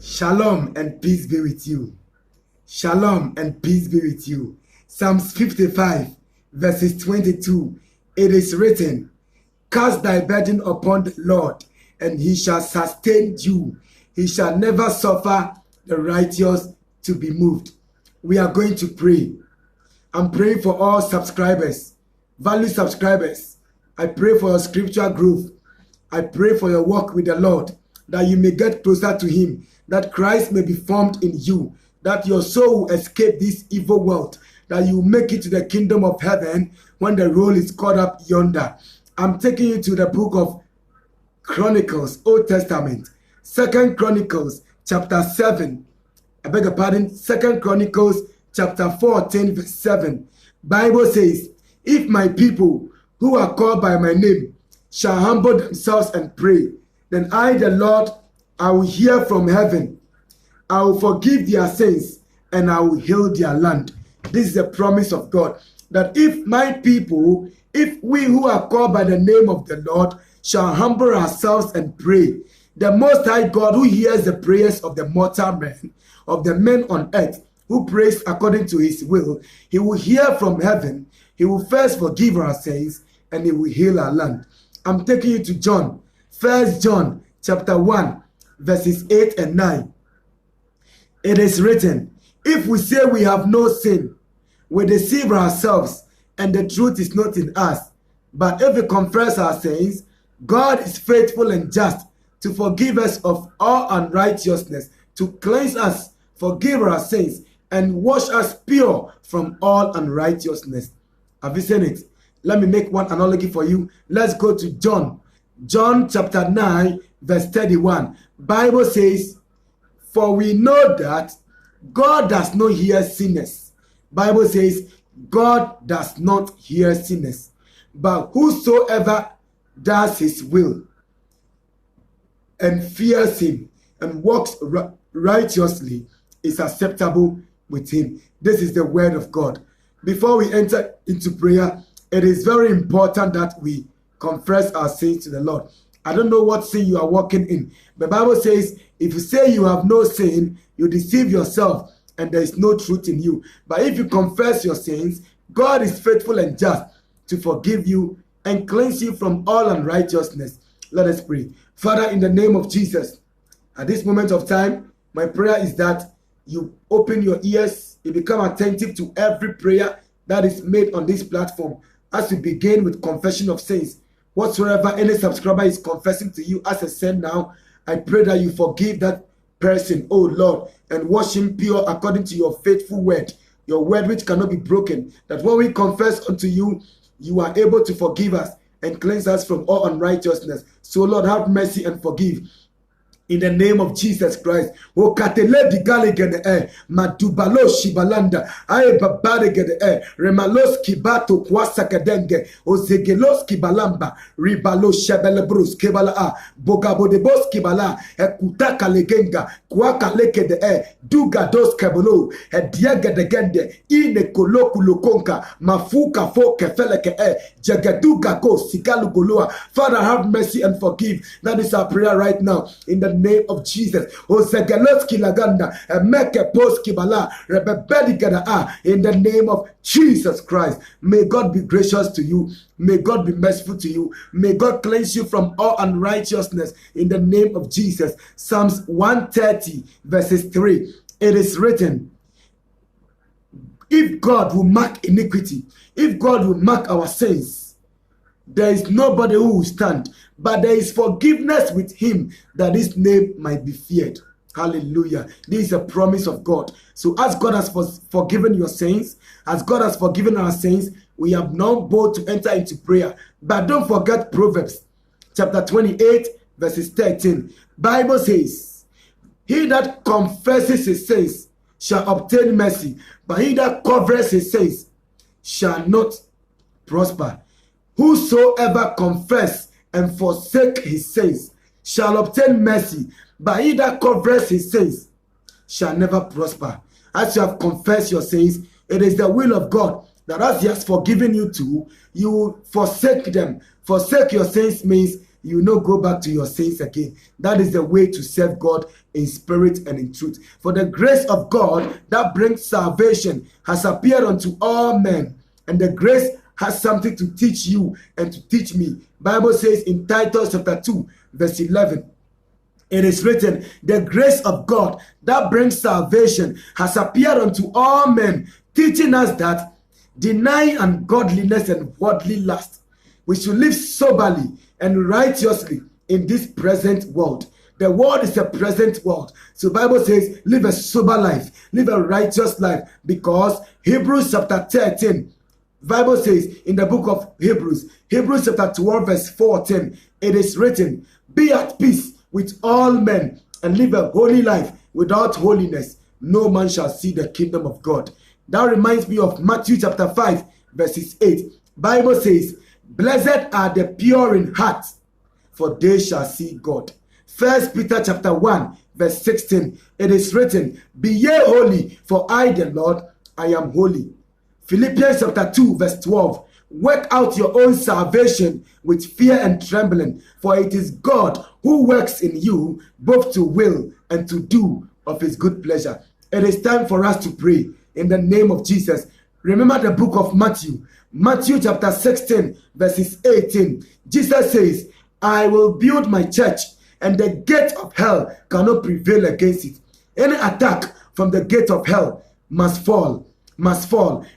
Shalom and peace be with you. Shalom and peace be with you. Psalms 55, verses 22. It is written, cast thy burden upon the Lord, and he shall sustain you. He shall never suffer the righteous to be moved. We are going to pray. I'm praying for all subscribers, value subscribers. I pray for your spiritual growth. I pray for your walk with the Lord, that you may get closer to him, that Christ may be formed in you, that your soul will escape this evil world, that you make it to the kingdom of heaven when the roll is caught up yonder. I'm taking you to the book of Chronicles, Old Testament, 2 Chronicles chapter 7. I beg your pardon, 2 Chronicles chapter 14 verse 7. Bible says, if my people who are called by my name shall humble themselves and pray, then I, the Lord, I will hear from heaven. I will forgive their sins and I will heal their land. This is a promise of God, that if my people, if we who are called by the name of the Lord shall humble ourselves and pray, the Most High God, who hears the prayers of the mortal men, of the men on earth, who prays according to his will, he will hear from heaven. He will first forgive our sins and he will heal our land. I'm taking you to John, 1 John chapter 1, verses 8 and 9. It is written, if we say we have no sin, we deceive ourselves, and the truth is not in us. But if we confess our sins, God is faithful and just to forgive us of all unrighteousness, to cleanse us, forgive our sins, and wash us pure from all unrighteousness. Have you seen it? Let me make one analogy for you. Let's go to John. John chapter 9, verse 31. Bible says, for we know that God does not hear sinners. Bible says, God does not hear sinners, but whosoever does his will and fears him and walks righteously is acceptable with him. This is the word of God. Before we enter into prayer, it is very important that we confess our sins to the Lord. I don't know what sin you are walking in. The Bible says, if you say you have no sin, you deceive yourself and there is no truth in you. But if you confess your sins, God is faithful and just to forgive you and cleanse you from all unrighteousness. Let us pray. Father, in the name of Jesus, at this moment of time, my prayer is that you open your ears, you become attentive to every prayer that is made on this platform as we begin with confession of sins. Whatsoever any subscriber is confessing to you as a sin now, I pray that you forgive that person, oh Lord, and wash him pure according to your faithful word, your word which cannot be broken, that when we confess unto you, you are able to forgive us and cleanse us from all unrighteousness. So Lord, have mercy and forgive. In the name of Jesus Christ. O katele digale gede madubalo shibalanda aye babare gede remaloski bato kwasa kadenge o zegeloski balamba ribalo shebelebrus kebala bogabo de boski bala ekutaka legenga kwaka leke de duga dos kabolo diaga de gende ine koloku lokonka mafuka fo kefeleke jagaduga go sikalu goloa. Father, have mercy and forgive. That is our prayer right now. In the name of Jesus. Ozegeloski laganda meke poski bala rebebedi gada in the name of Jesus Christ. May God be gracious to you. May God be merciful to you. May God cleanse you from all unrighteousness in the name of Jesus. Psalms 130 verses 3. It is written, if God will mark iniquity, if God will mark our sins, there is nobody who will stand, but there is forgiveness with him, that his name might be feared. Hallelujah. This is a promise of God. So as God has forgiven your sins, as God has forgiven our sins, we have now bold to enter into prayer. But don't forget Proverbs chapter 28 verses 13. Bible says, he that confesses his sins shall obtain mercy, but he that covers his sins shall not prosper. Whosoever confess and forsake his sins shall obtain mercy, but he that covers his sins shall never prosper. As you have confessed your sins, it is the will of God that as he has forgiven you too, you forsake them. Forsake your sins means you will not go back to your sins again. That is the way to serve God in spirit and in truth. For the grace of God that brings salvation has appeared unto all men, and the grace has something to teach you and to teach me. Bible says in Titus chapter 2 verse 11, it is written, the grace of God that brings salvation has appeared unto all men, teaching us that denying ungodliness and worldly lust, we should live soberly and righteously in this present world. The world is a present world. So Bible says, live a sober life, live a righteous life, because Hebrews chapter 13, Bible says in the book of Hebrews chapter 12 verse 14, it is written, be at peace with all men and live a holy life. Without holiness, no man shall see the kingdom of God. That reminds me of Matthew chapter 5 verses 8. Bible says, blessed are the pure in heart, for they shall see God. 1 Peter chapter 1 verse 16, it is written, be ye holy, for I the Lord, I am holy. Philippians chapter 2 verse 12, work out your own salvation with fear and trembling, for it is God who works in you both to will and to do of his good pleasure. It is time for us to pray in the name of Jesus. Remember the book of Matthew chapter 16 verses 18. Jesus says, I will build my church, and the gate of hell cannot prevail against it. Any attack from the gate of hell must fall.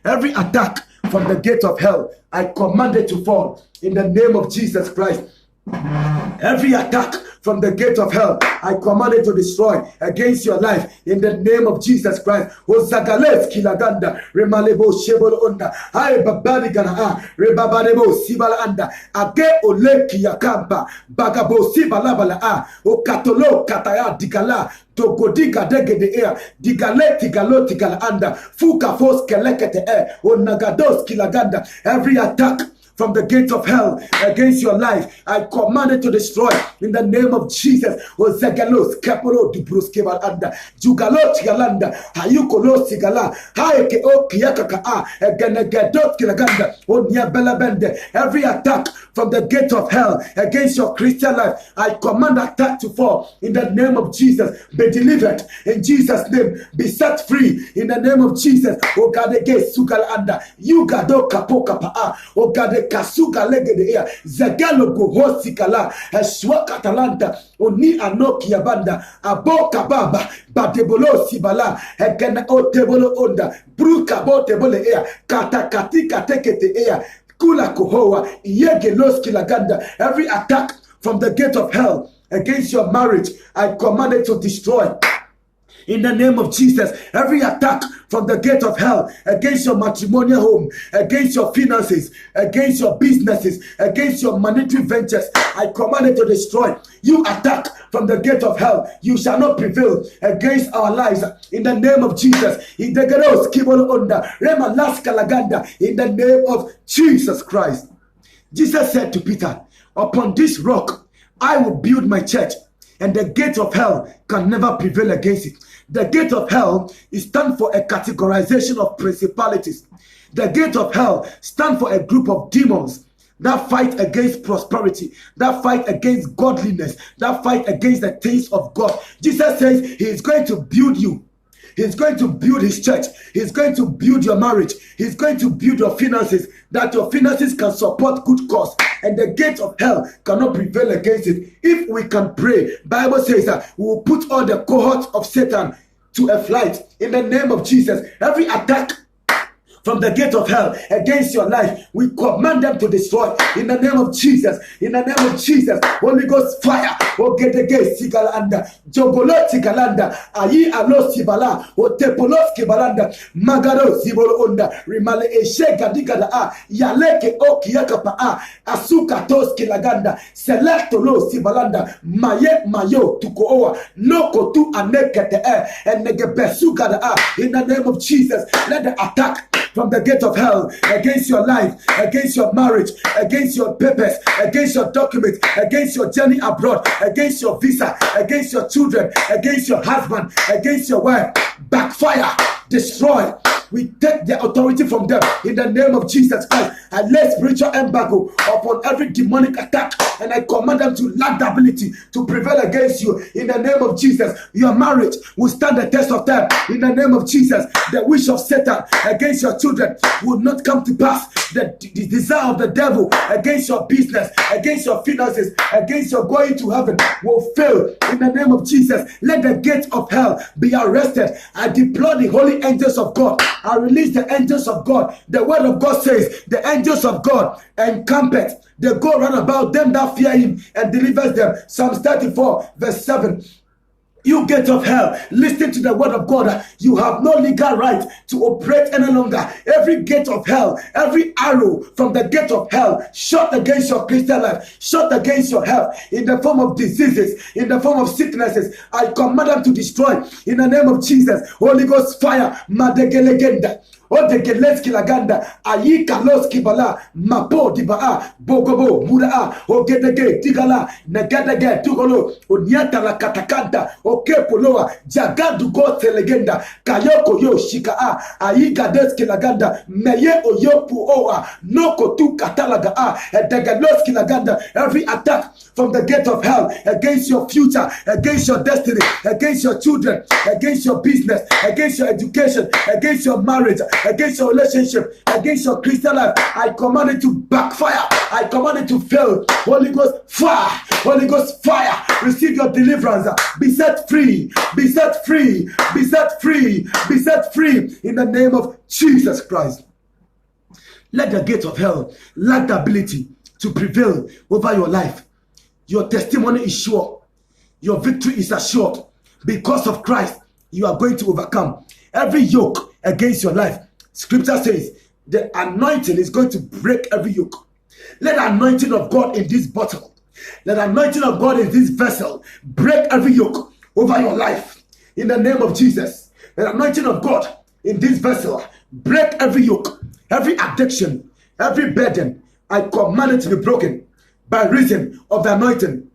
Every attack from the gate of hell, I command it to fall in the name of Jesus Christ. Every attack from the gate of hell, I command it to destroy against your life in the name of Jesus Christ. Ozagales kilaganda remalebo shebolo onda ay babadi gana rebabadebo sibala anda age ole kiyakamba bagabo sibala bala o katolo kataya digala dogodiga degede ea digale tigalo tigala anda fuka fos kelekete o nagados kilaganda. Every attack from the gate of hell against your life, I command it to destroy in the name of Jesus. Ozegalos kaporo dubruskebal anda jugalot galanda hayukolos sigala haike o kiyakaka egenegadot kilaganda onya belabende. Every attack from the gate of hell against your Christian life, I command attack to fall in the name of Jesus. Be delivered in Jesus' name. Be set free in the name of Jesus. Ogadege sugal anda yugado kapo kapa ogade kasuga legede ea zagalo gohosikala eswa katalanta oni anoki yabanda aboka baba badebolo sibala egena otebolo onda bruka botebole ea katakatika tekete ea kula kohoa yegelos kilaganda. Every attack from the gate of hell against your marriage, I command it to destroy in the name of Jesus. Every attack from the gate of hell against your matrimonial home, against your finances, against your businesses, against your monetary ventures, I command it to destroy. You attack from the gate of hell, you shall not prevail against our lives in the name of Jesus. In the name of Jesus Christ. Jesus said to Peter, upon this rock I will build my church, and the gate of hell can never prevail against it. The gate of hell stands for a categorization of principalities. The gate of hell stands for a group of demons that fight against prosperity, that fight against godliness, that fight against the things of God. Jesus says he is going to build you. He's going to build his church. He's going to build your marriage. He's going to build your finances, that your finances can support good cause, and the gates of hell cannot prevail against it. If we can pray, Bible says that we will put all the cohorts of Satan to a flight in the name of Jesus. Every attack from the gate of hell against your life, we command them to destroy in the name of Jesus. In the name of Jesus, Holy Ghost fire. O gedege sigalanda, jogolo sigalanda, ayi alo sibala, o tepolos kibalanda, magaro sibolo onda, rimale eshe gadigada yaleke o kiyakapa asuka tos kilaganda, selecto lo sibalanda, maye mayo tukooa, loko tu anekete and negebesu gada in the name of Jesus. Let the attack from the gate of hell against your life, against your marriage, against your papers, against your documents, against your journey abroad, against your visa, against your children, against your husband, against your wife, backfire, destroy We take the authority from them in the name of Jesus Christ. I lay spiritual embargo upon every demonic attack, and I command them to lack the ability to prevail against you in the name of Jesus. Your marriage will stand the test of time in the name of Jesus. The wish of Satan against your children will not come to pass. The desire of the devil against your business, against your finances, against your going to heaven will fail in the name of Jesus. Let the gates of hell be arrested. I deploy the holy angels of God. I release the angels of God. The word of God says the angels of God encamp it. They go round about them that fear him and delivers them. Psalms 34 verse 7. You gate of hell, listen to the word of God. You have no legal right to operate any longer. Every gate of hell, every arrow from the gate of hell shot against your Christian life, shot against your health in the form of diseases, in the form of sicknesses, I command them to destroy in the name of Jesus. Holy Ghost fire, madegelegenda. Odegeletski laganda, ayi kaloski bala, mapo dibaa, bogobo, muraa, ogedege, tigala, nagadege, tugolo, onyata la katakanta, okepoloa, jagadu gote legenda, kayoko yo shikaa, ayi gadeski laganda, meye oyopu oa, noko tu katalaga, edegeloski laganda. Every attack from the gate of hell against your future, against your destiny, against your children, against your business, against your education, against your marriage, against your relationship, against your Christian life, I command it to backfire. I command it to fail. Holy Ghost fire. Holy Ghost fire. Receive your deliverance. Be set free. Be set free. Be set free. Be set free in the name of Jesus Christ. Let the gate of hell lack the ability to prevail over your life. Your testimony is sure. Your victory is assured. Because of Christ, you are going to overcome every yoke against your life. Scripture says the anointing is going to break every yoke. Let the anointing of God in this bottle, let the anointing of God in this vessel break every yoke over your life. In the name of Jesus, let the anointing of God in this vessel break every yoke, every addiction, every burden. I command it to be broken by reason of the anointing.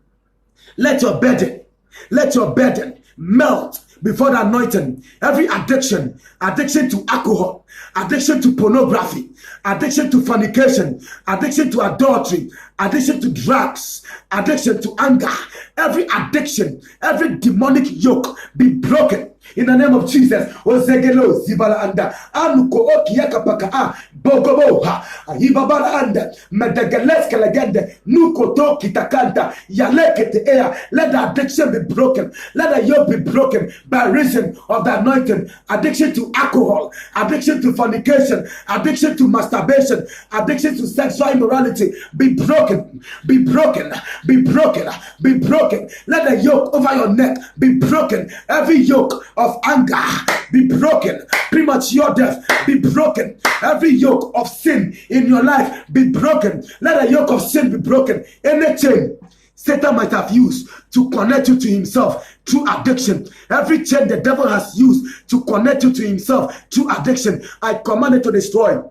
Let your burden melt before the anointing. Every addiction to alcohol, addiction to pornography, addiction to fornication, addiction to adultery, addiction to drugs, addiction to anger, every addiction, every demonic yoke be broken in the name of Jesus. Ozegelo zibala anda anuko okiyaka paka bogobo ayibabala anda medegeleske legende nuko to kitakanta yalekete ea. Let the addiction be broken. Let the yoke be broken by reason of the anointing. Addiction to alcohol, addiction to fornication, addiction to masturbation, addiction to sexual immorality be broken, be broken, be broken, be broken. Let the yoke over your neck be broken. Every yoke of anger be broken. Premature death be broken. Every yoke of sin in your life be broken. Let the yoke of sin be broken. Any chain Satan might have used to connect you to himself through addiction, every chain the devil has used to connect you to himself through addiction, I command it to destroy.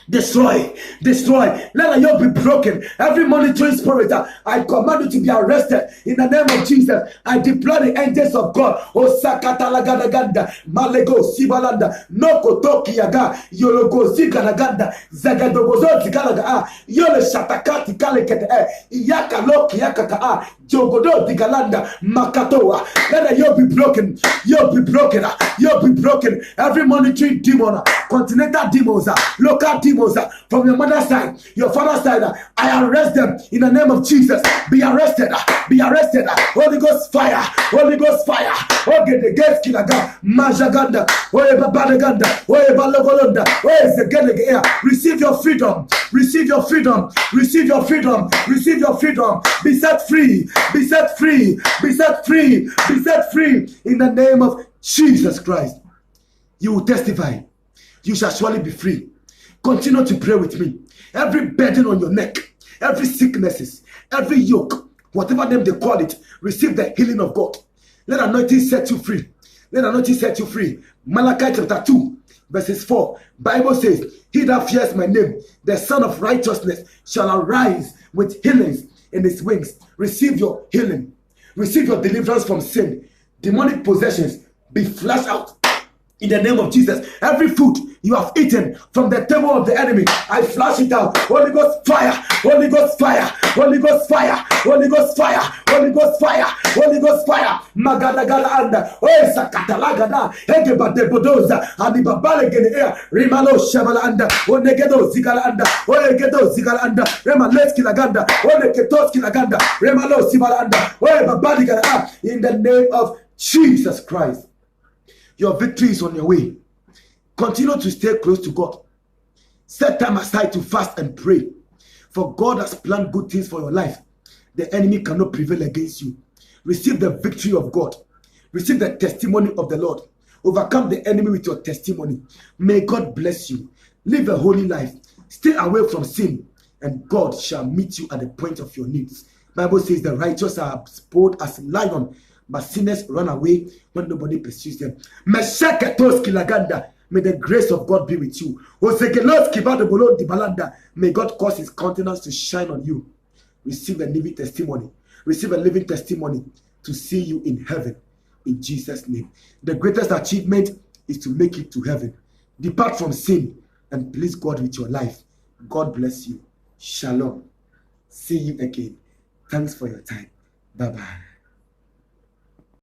Destroy. Let the yoke be broken. Every monitoring spirit, I command you to be arrested in the name of Jesus. I deploy the angels of God. Osakatalaganda, Malego, Sibalanda, Noko Tokiyaga, Yologo Zigalaganda, Zagadogozo Zigalaga, Yole Shatakati Kalekete, Iyaka Loki Yakaka, Jogodo Digalanda, Makatoa. Let the yoke be broken. Yoke be broken. Yoke be broken. Every monitoring demon, continental demons, local demons, from your mother's side, your father's side, I arrest them in the name of Jesus. Be arrested, be arrested. Holy Ghost fire, Holy Ghost fire. Okay, the gates kilaga, Majaganda, Oeba Badaganda, Oeba Logolonda, Oezegedegea. Receive your freedom, receive your freedom, receive your freedom, receive your freedom. Be set free, be set free, be set free, be set free in the name of Jesus Christ. You will testify, you shall surely be free. Continue to pray with me. Every burden on your neck, every sicknesses, every yoke, whatever name they call it, receive the healing of God. Let anointing set you free. Let anointing set you free. Malachi chapter 2, verses 4. Bible says, he that fears my name, the Son of Righteousness, shall arise with healings in his wings. Receive your healing. Receive your deliverance from sin. Demonic possessions be flushed out. In the name of Jesus, every food you have eaten from the table of the enemy, I flash it out. Holy Ghost fire, Holy Ghost fire, Holy Ghost fire, Holy Ghost fire, Holy Ghost fire, Holy Ghost fire. Magadagala anda, oh sakatalagada, egeba de bodoza, adibabale gene air, rimalo shabala anda, oh negedo zigala anda, oh negedo zigala anda, remaleski laganda, oh neketoski laganda, remalo sibala anda, oh babali gala. In the name of Jesus Christ. Your victory is on your way. Continue to stay close to God. Set time aside to fast and pray. For God has planned good things for your life. The enemy cannot prevail against you. Receive the victory of God. Receive the testimony of the Lord. Overcome the enemy with your testimony. May God bless you. Live a holy life. Stay away from sin. And God shall meet you at the point of your needs. Bible says the righteous are bold as lion, but sinners run away when nobody pursues them. May the grace of God be with you. May God cause his countenance to shine on you. Receive a living testimony. Receive a living testimony to see you in heaven. In Jesus' name. The greatest achievement is to make it to heaven. Depart from sin and please God with your life. God bless you. Shalom. See you again. Thanks for your time. Bye-bye.